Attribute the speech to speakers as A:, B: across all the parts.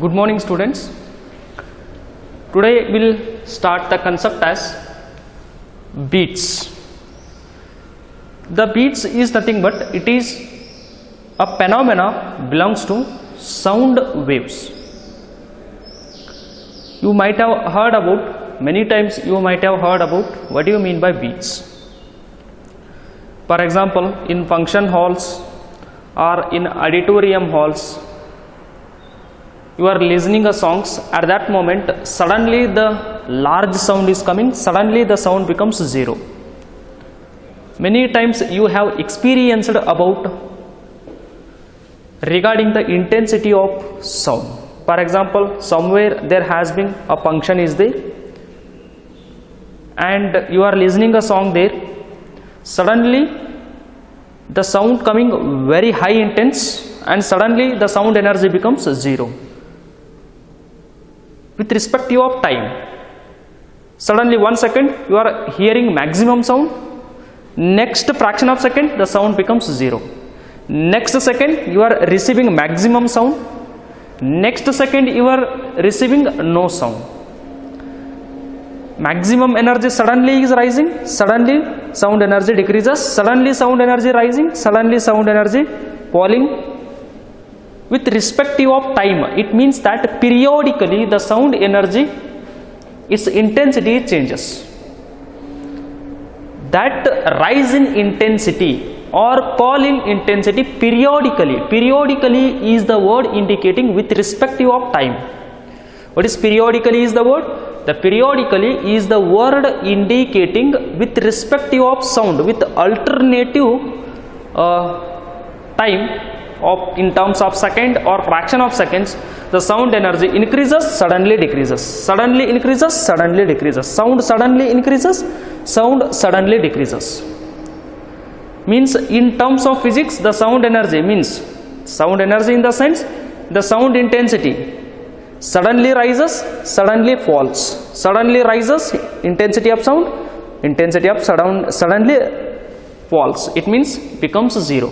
A: Good morning students. Today we will start the concept as beats. The beats is nothing but it is a phenomena belongs to sound waves. You might have heard about many times what do you mean by beats. For example, in function halls or in auditorium halls, you are listening a songs. At that moment, suddenly the large sound is coming. Suddenly the sound becomes zero. Many times you have experienced about regarding the intensity of sound. For example, somewhere there has been a function is there, and you are listening a song there. Suddenly the sound coming very high intense, and suddenly the sound energy becomes zero. With respect to of time, suddenly 1 second you are hearing maximum sound, next fraction of second the sound becomes zero, next second you are receiving maximum sound, next second you are receiving no sound. Maximum energy suddenly is rising, suddenly sound energy decreases, suddenly sound energy rising, suddenly sound energy falling. With respect of time, it means that periodically the sound energy, its intensity changes. That rise in intensity or fall in intensity periodically is the word indicating with respect of time. What is periodically is the word? The periodically is the word indicating with respect of sound with alternative time of in terms of second or fraction of seconds. The sound energy increases, suddenly decreases, suddenly increases, suddenly decreases, sound suddenly increases, sound suddenly decreases. Means in terms of physics, the sound energy means sound energy in the sense the sound intensity suddenly rises, suddenly falls, suddenly rises, intensity of sound, intensity of sound suddenly falls. It means becomes zero.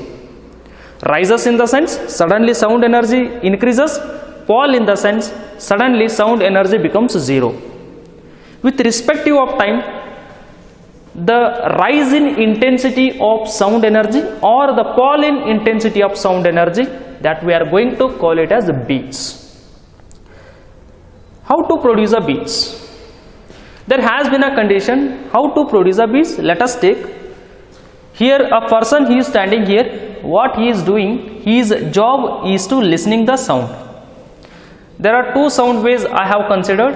A: Rises in the sense suddenly sound energy increases, fall in the sense suddenly sound energy becomes zero. With respect of time, the rise in intensity of sound energy or the fall in intensity of sound energy, that we are going to call it as beats. How to produce a beats? There has been a condition how to produce a beats. Let us take here a person, he is standing here. What he is doing, his job is to listening the sound. There are two sound waves I have considered.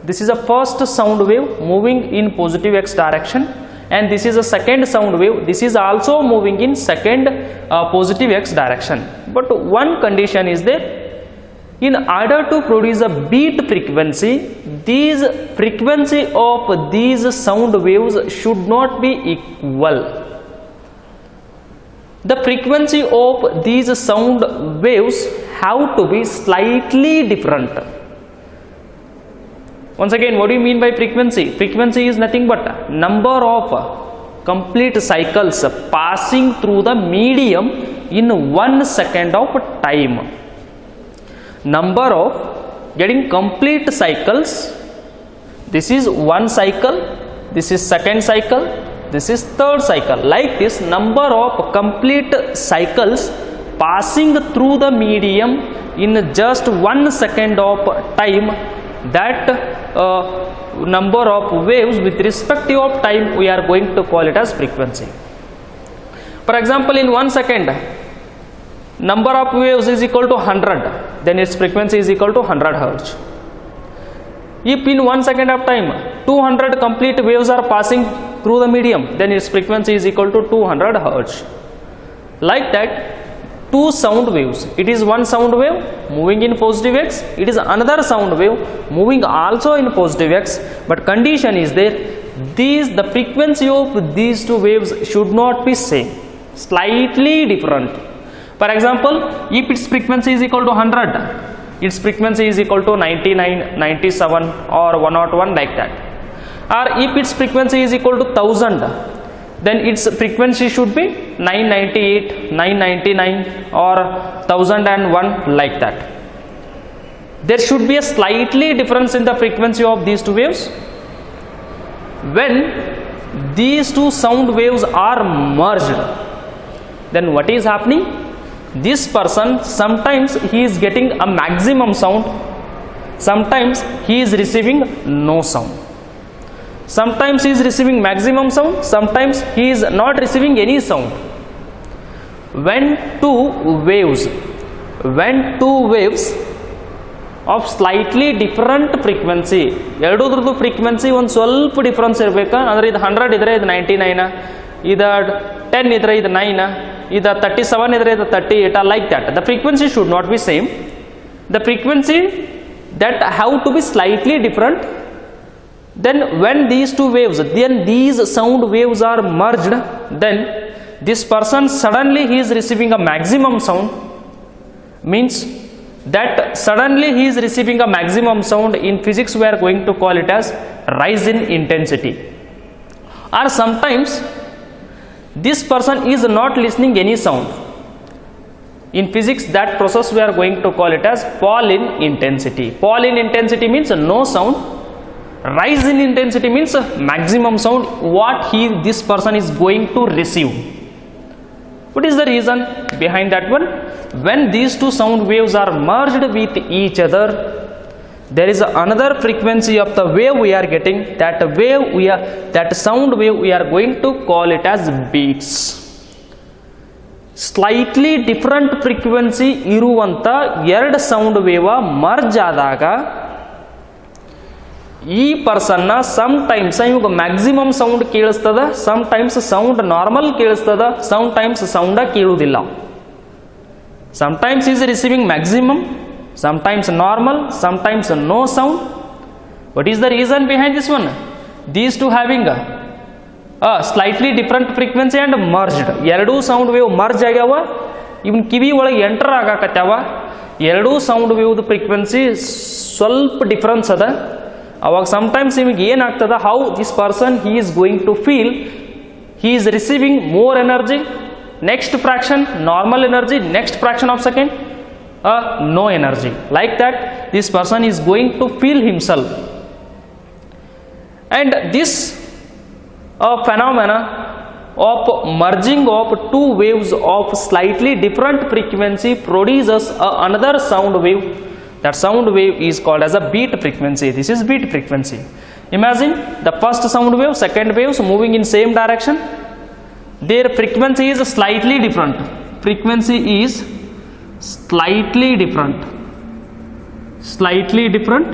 A: This is a first sound wave moving in positive x direction, and this is a second sound wave. This is also moving in second positive x direction. But one condition is there: in order to produce a beat frequency, these frequency of these sound waves should not be equal. The frequency of these sound waves have to be slightly different. Once again, what do you mean by frequency? Frequency is nothing but number of complete cycles passing through the medium in 1 second of time. Number of getting complete cycles. This is one cycle, this is second cycle, this is third cycle. Like this, number of complete cycles passing through the medium in just 1 second of time, that number of waves with respect of time we are going to call it as frequency. For example, in 1 second, number of waves is equal to 100, then its frequency is equal to 100 Hz. If in 1 second of time 200 complete waves are passing through the medium, then its frequency is equal to 200 Hz. Like that, two sound waves. It is one sound wave moving in positive x, it is another sound wave moving also in positive x, but condition is there, the frequency of these two waves should not be same, slightly different. For example, if its frequency is equal to 100, its frequency is equal to 99, 97 or 101, like that. Or if its frequency is equal to 1000, then its frequency should be 998, 999 or 1001, like that. there should be a slightly difference in the frequency of these two waves. When these two sound waves are merged, then what is happening? This person, sometimes he is getting a maximum sound, sometimes he is receiving no sound. Sometimes he is receiving maximum sound, sometimes he is not receiving any sound. When two waves of slightly different frequency, ಎರಡೂದ್ರದ್ದು frequency ಒಂದು ಸ್ವಲ್ಪ difference ಇರಬೇಕಾ, ಅಂದರೆ ಇದು 100 ಇದ್ರೆ ಇದು 99, ಇದು 10 ಇದ್ರೆ ಇದು 9, ಇದು 37 ಇದ್ರೆ ಇದು 38, like that. The frequency should not be same. The frequency that have to be slightly different. Then when these two waves, then these sound waves are merged, then this person suddenly he is receiving a maximum sound. Means that suddenly he is receiving a maximum sound. In physics we are going to call it as rise in intensity. Or sometimes this person is not listening any sound. In physics, that process we are going to call it as fall in intensity. Fall in intensity means no sound. Rise in intensity means maximum sound what this person is going to receive. What is the reason behind that one? When these two sound waves are merged with each other, there is another frequency of the wave we are getting. That sound wave we are going to call it as beats. Slightly different frequency ಇರುವಂಥ ಎರಡು sound wave merge ಆದಾಗ ಈ ಪರ್ಸನ್ನ some times ಇವಾಗ maximum sound ಕೇಳಿಸ್ತದ, some times sound normal ಕೇಳಿಸ್ತದ, some times ಸೌಂಡ ಕೇಳುವುದಿಲ್ಲ. Some times is receiving maximum, some times normal, some times no sound. What is the reason behind this one? These two having slightly different frequency and merged. ಎರಡೂ sound wave merge ಆಗ್ಯಾವ, ಇವನ್ ಕಿವಿ ಒಳಗೆ enter ಆಗಾಕತ್ಯಾವ. ಎರಡೂ sound ವೇವ್ದು frequency ಸ್ವಲ್ಪ difference ಅದ. ಅವಾಗ ಸಮ್ಟೈಮ್ಸ್ ನಿಮಗೆ ಏನಾಗ್ತದ, how this person he is going to feel, he is receiving more energy, next fraction normal energy, next fraction of second no energy. Like that, this person is going to feel himself. And this phenomena of merging of two waves of slightly different frequency produces another sound wave. That sound wave is called as a beat frequency. This is beat frequency. Imagine the first sound wave, second waves moving in same direction. Their frequency is slightly different. Frequency is slightly different. Slightly different.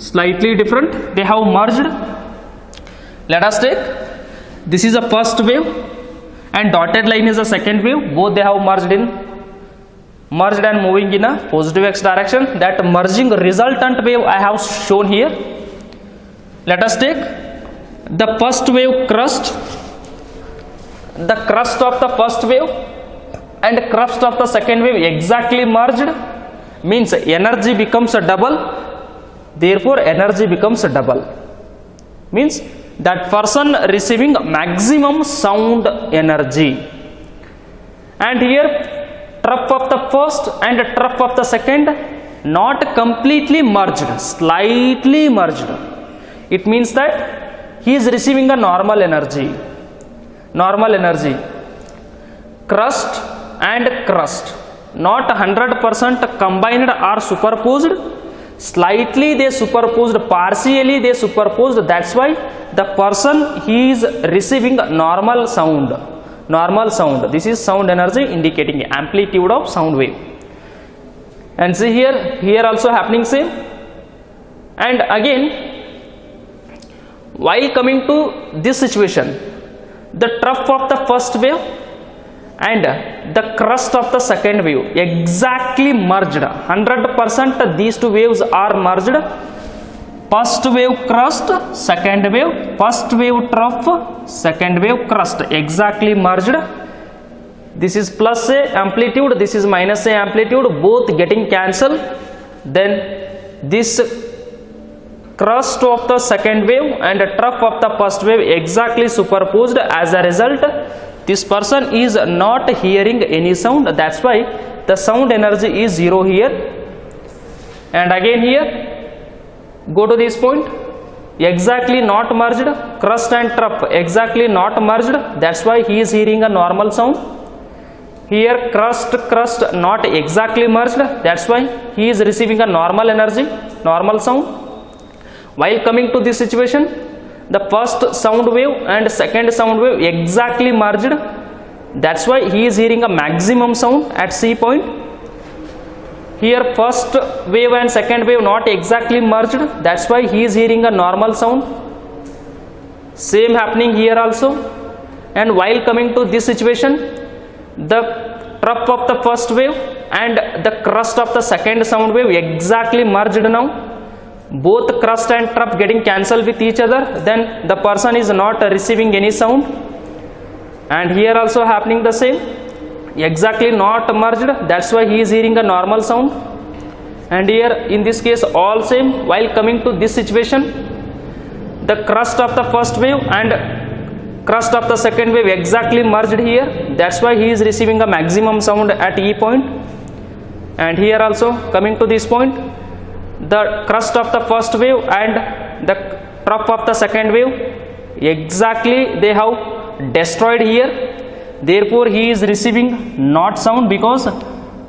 A: Slightly different. They have merged. Let us take, this is a first wave and dotted line is a second wave. Both they have merged and moving in a positive x direction. That merging resultant wave I have shown here. Let us take the first wave crust. The crust of the first wave and crust of the second wave exactly merged, means energy becomes a double. Therefore energy becomes a double, means that person receiving maximum sound energy. And here trough of the first and trough of the second not completely merged, slightly merged. It means that he is receiving a normal energy. Crust and crust not 100% combined or superposed, slightly they superposed, partially they superposed. That's why the person he is receiving normal sound. This is sound energy indicating amplitude of sound wave. And see here also happening same. And again, while coming to this situation, the trough of the first wave and the crust of the second wave exactly merged. 100% these two waves are merged. First wave crust, second wave, first wave trough, second wave crust, exactly merged. This is plus a amplitude, this is minus a amplitude, both getting cancelled. Then this crust of the second wave and trough of the first wave exactly superposed. As a result, this person is not hearing any sound. That's why the sound energy is zero here. and again here go to this point, exactly not merged, crust and trough exactly not merged, that's why he is hearing a normal sound. Here crust not exactly merged, that's why he is receiving a normal energy, normal sound. While coming to this situation, the first sound wave and second sound wave exactly merged, that's why he is hearing a maximum sound at C point. Here first wave and second wave not exactly merged, that's why he is hearing a normal sound. Same happening here also. And while coming to this situation, the trough of the first wave and the crust of the second sound wave exactly merged now. Both crust and trough getting cancelled with each other, then the person is not receiving any sound. And here also happening the same, exactly not merged, that's why he is hearing a normal sound. And here in this case all same. While coming to this situation, the crust of the first wave and crust of the second wave exactly merged here, that's why he is receiving a maximum sound at E point. And here also coming to this point, the crust of the first wave and the trough of the second wave exactly they have destroyed here, therefore he is receiving not sound, because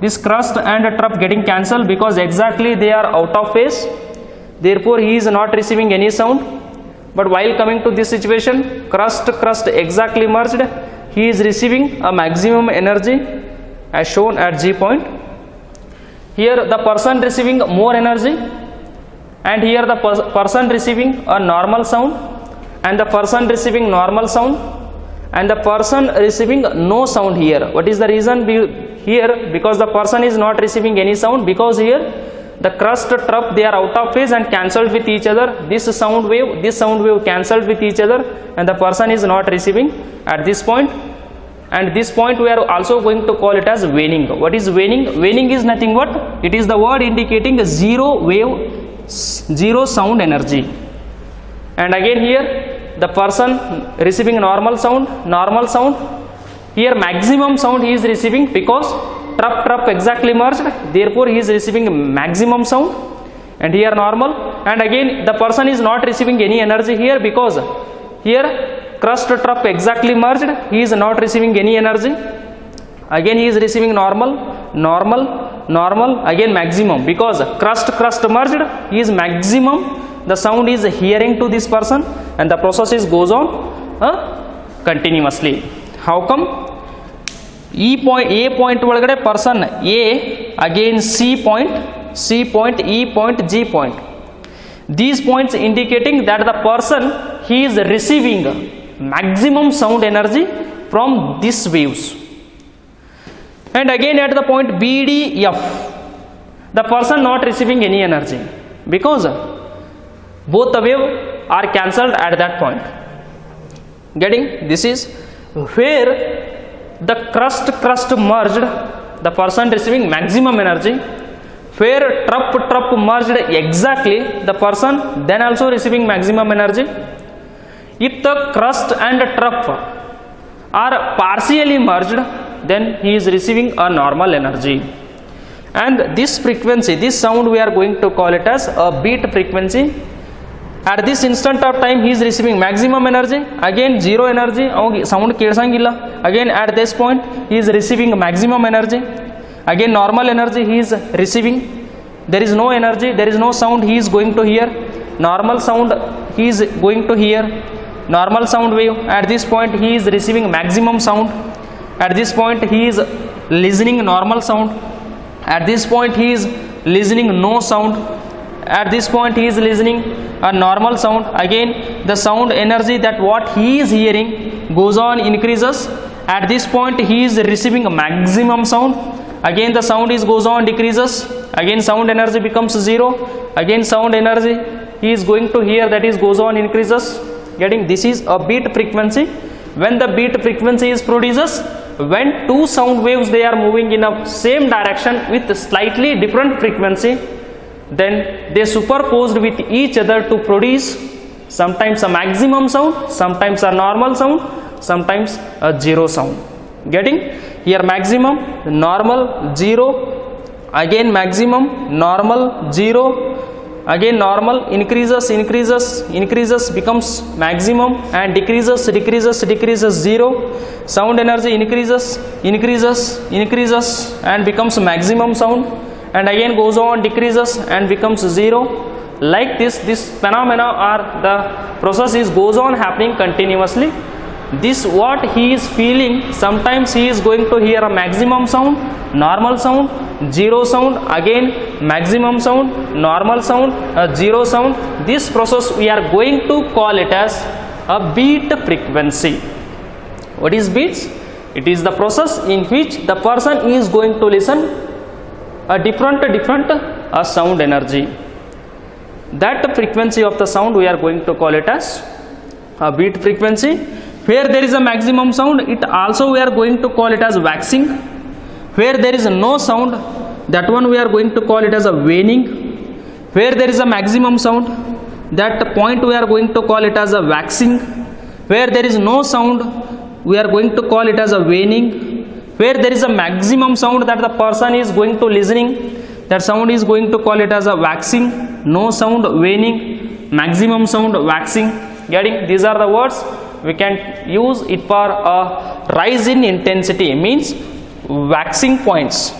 A: this crust and trough getting cancelled, because exactly they are out of phase, therefore he is not receiving any sound. But while coming to this situation, crust exactly merged, he is receiving a maximum energy as shown at G point. Here the person receiving more energy, and here the person receiving a normal sound, and the person receiving normal sound, and the person receiving no sound here. What is the reason here? Because the person is not receiving any sound, because here the crust trough they are out of phase and cancelled with each other. This sound wave cancelled with each other, and the person is not receiving at this point. And this point we are also going to call it as waning. What is waning? Waning is nothing but it is the word indicating zero wave, zero sound energy. And again here the person receiving normal sound, here maximum sound he is receiving, because trough exactly merged, therefore he is receiving maximum sound. And here normal, and again the person is not receiving any energy here, because here crust trough exactly merged, he is not receiving any energy. Again he is receiving normal, again maximum, because crust merged, he is maximum, the sound is hearing to this person, and the process goes on continuously. How come? A point ಒಳಗಡೆ person A, again C point, E point, G point. These points indicating that the person he is receiving maximum sound energy from these waves. And again at the point B, D, F, the person not receiving any energy, because both the wave are cancelled at that point. Getting? This is where the crust merged, the person receiving maximum energy. Where trough merged exactly, the person then also receiving maximum energy. If the crust and trough are partially merged, then he is receiving a normal energy. And this frequency, this sound, we are going to call it as a beat frequency. At this instant of time he is receiving maximum energy, again zero energy, sound kedsangilla. Again at this point he is receiving maximum energy, again normal energy he is receiving. There is no energy, there is no sound he is going to hear. Normal sound he is going to hear, normal sound wave. At this point he is receiving maximum sound. At this point he is listening normal sound. At this point he is listening no sound. At this point he is listening a normal sound. Again the sound energy that what he is hearing goes on increases. At this point he is receiving a maximum sound. Again the sound goes on decreases. Again sound energy becomes zero. Again sound energy he is going to hear, that is goes on increases. Getting? This is a beat frequency. When the beat frequency is produces, when two sound waves they are moving in a same direction with slightly different frequency, then they superposed with each other to produce sometimes a maximum sound, sometimes a normal sound, sometimes a zero sound. Getting? Here maximum, normal, zero, again maximum, normal, 0, again normal, increases, becomes maximum, and decreases, 0. Sound energy increases and becomes maximum sound, and again goes on, decreases and becomes 0. Like this phenomena or the process goes on happening continuously. This what he is feeling, sometimes he is going to hear a maximum sound, normal sound, 0 sound, again maximum sound, normal sound, 0 sound. This process we are going to call it as a beat frequency. What is beats? It is the process in which the person is going to listen a different sound energy. That frequency of the sound we are going to call it as a beat frequency. Where there is a maximum sound, it also we are going to call it as waxing. Where there is no sound, that one we are going to call it as a waning. Where there is a maximum sound, that point we are going to call it as a waxing. Where there is no sound, we are going to call it as a waning. Where there is a maximum sound that the person is going to listening, that sound is going to call it as a waxing. No sound, waning, maximum sound, waxing. Getting? These are the words. We can use it for a rise in intensity, means waxing points.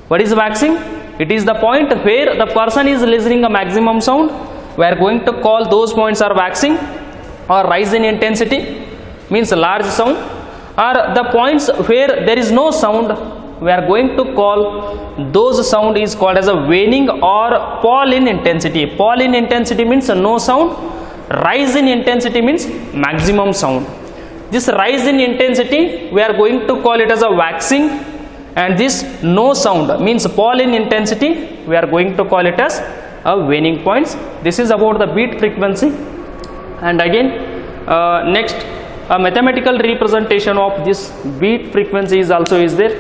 A: What is waxing? It is the point where the person is listening a maximum sound. We are going to call those points are waxing or rise in intensity, means large sound. Or the points where there is no sound, we are going to call those sound is called as a waning or fall in intensity. Fall in intensity means no sound. Rise in intensity means maximum sound. This rise in intensity we are going to call it as a waxing, and this no sound means fall in intensity we are going to call it as a waning points. This is about the beat frequency. And again next, a mathematical representation of this beat frequency is also is there,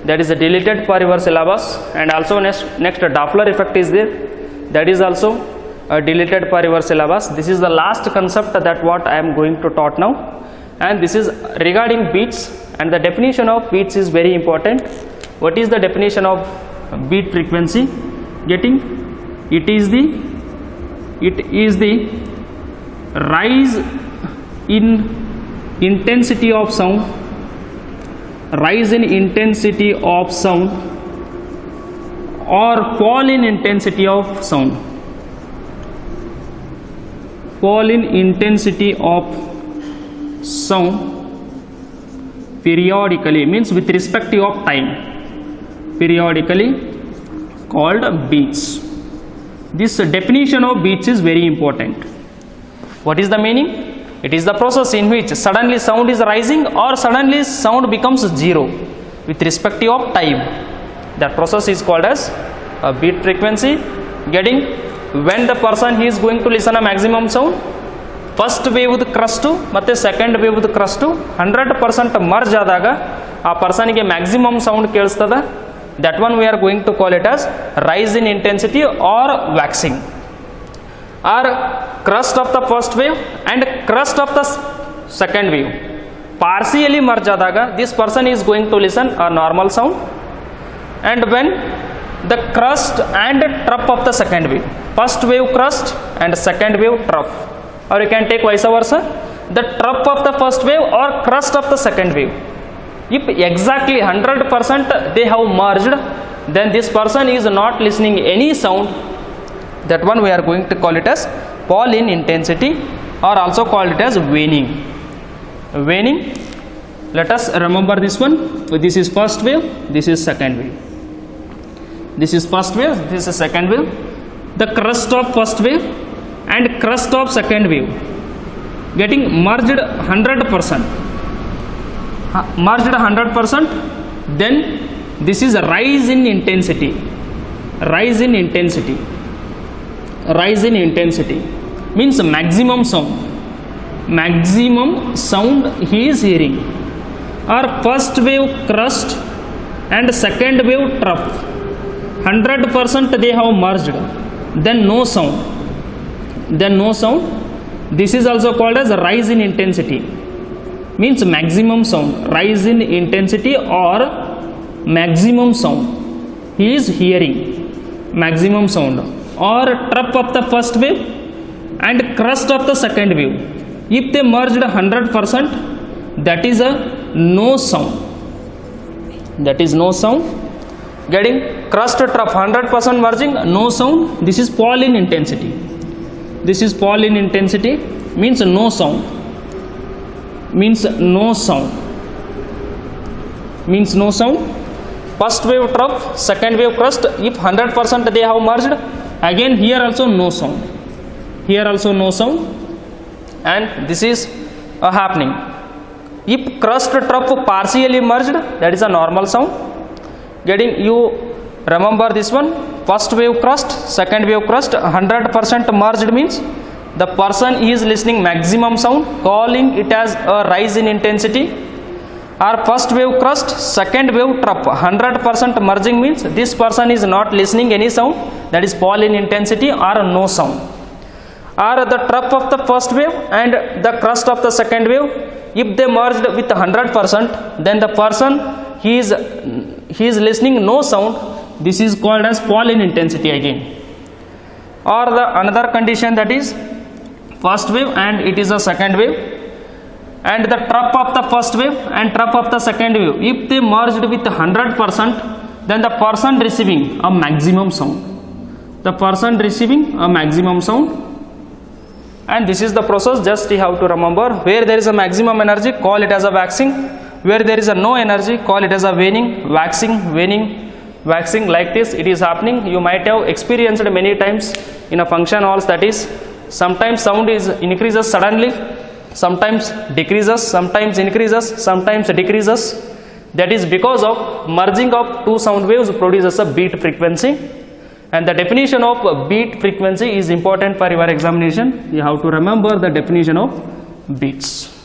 A: that is deleted for your syllabus. And also next Doppler effect is there, that is also deleted for your syllabus. This is the last concept that what I am going to taught now, and this is regarding beats, and the definition of beats is very important. What is the definition of beat frequency? Getting? It is the rise in intensity of sound, or fall in intensity of sound. Fall in intensity of sound periodically, means with respect of time, periodically called beats. This definition of beats is very important. What is the meaning? It is the process in which suddenly sound is rising or suddenly sound becomes 0 with respect of time. That process is called as a beat frequency. Getting? When the person he is going to listen a maximum sound, first wave with crust ಮತ್ತೆ second wave with crust 100% merge ಆದಾಗ ಆ person ಗೆ maximum sound ಕೇಳಿಸ್ತದ. That one we are going to call it as rise in intensity or waxing. Or crust of the first wave and crust of the second wave partially merge ಆದಾಗ this person is going to listen a normal sound. And when the crust and trough of the second wave, first wave crust and second wave trough, or you can take vice versa, the trough of the first wave or crust of the second wave, if exactly 100% they have merged, then this person is not listening any sound. That one we are going to call it as fall in intensity, or also call it as waning. Let us remember this one. This is first wave, this is second wave. This is first wave, this is second wave. The crust of first wave and crust of second wave getting merged 100%. Then this is a rise in intensity. Rise in intensity means maximum sound. Maximum sound he is hearing. Or first wave crust and second wave trough 100% they have merged, then no sound. This is also called as a rise in intensity, means maximum sound. Rise in intensity or maximum sound he is hearing maximum sound, or trough of the first wave and crest of the second wave. If they merged 100%, that is a no sound. That is no sound. Getting crest trough 100% merging, no sound. This is fall in intensity. This is fall in intensity, means no sound. Means no sound. Means no sound. First wave trough, second wave crest. If 100% they have merged, again here also no sound. Here also no sound. And this is happening. If crest trough partially merged, that is a normal sound. Getting, you remember this one, first wave crest, second wave crest, 100% merged means the person is listening maximum sound, calling it as a rise in intensity. Or first wave crest, second wave trough, 100% merging means this person is not listening any sound, that is fall in intensity or no sound. Or the trough of the first wave and the crest of the second wave, if they merged with 100%, then the person he is listening no sound. This is called as fall in intensity again. Or the another condition, that is first wave and it is a second wave, and the trough of the first wave and trough of the second wave, if they merged with 100%, then the person receiving a maximum sound. The person receiving a maximum sound. And this is the process, just you have to remember. Where there is a maximum energy, call it as a waxing. Where there is a no energy, call it as a waning. Waxing, waning, waxing, like this it is happening. You might have experienced many times in a function halls, that is sometimes sound is increases suddenly, sometimes decreases, sometimes increases, sometimes decreases. That is because of merging of two sound waves produces a beat frequency. And the definition of beat frequency is important for your examination. You have to remember the definition of beats.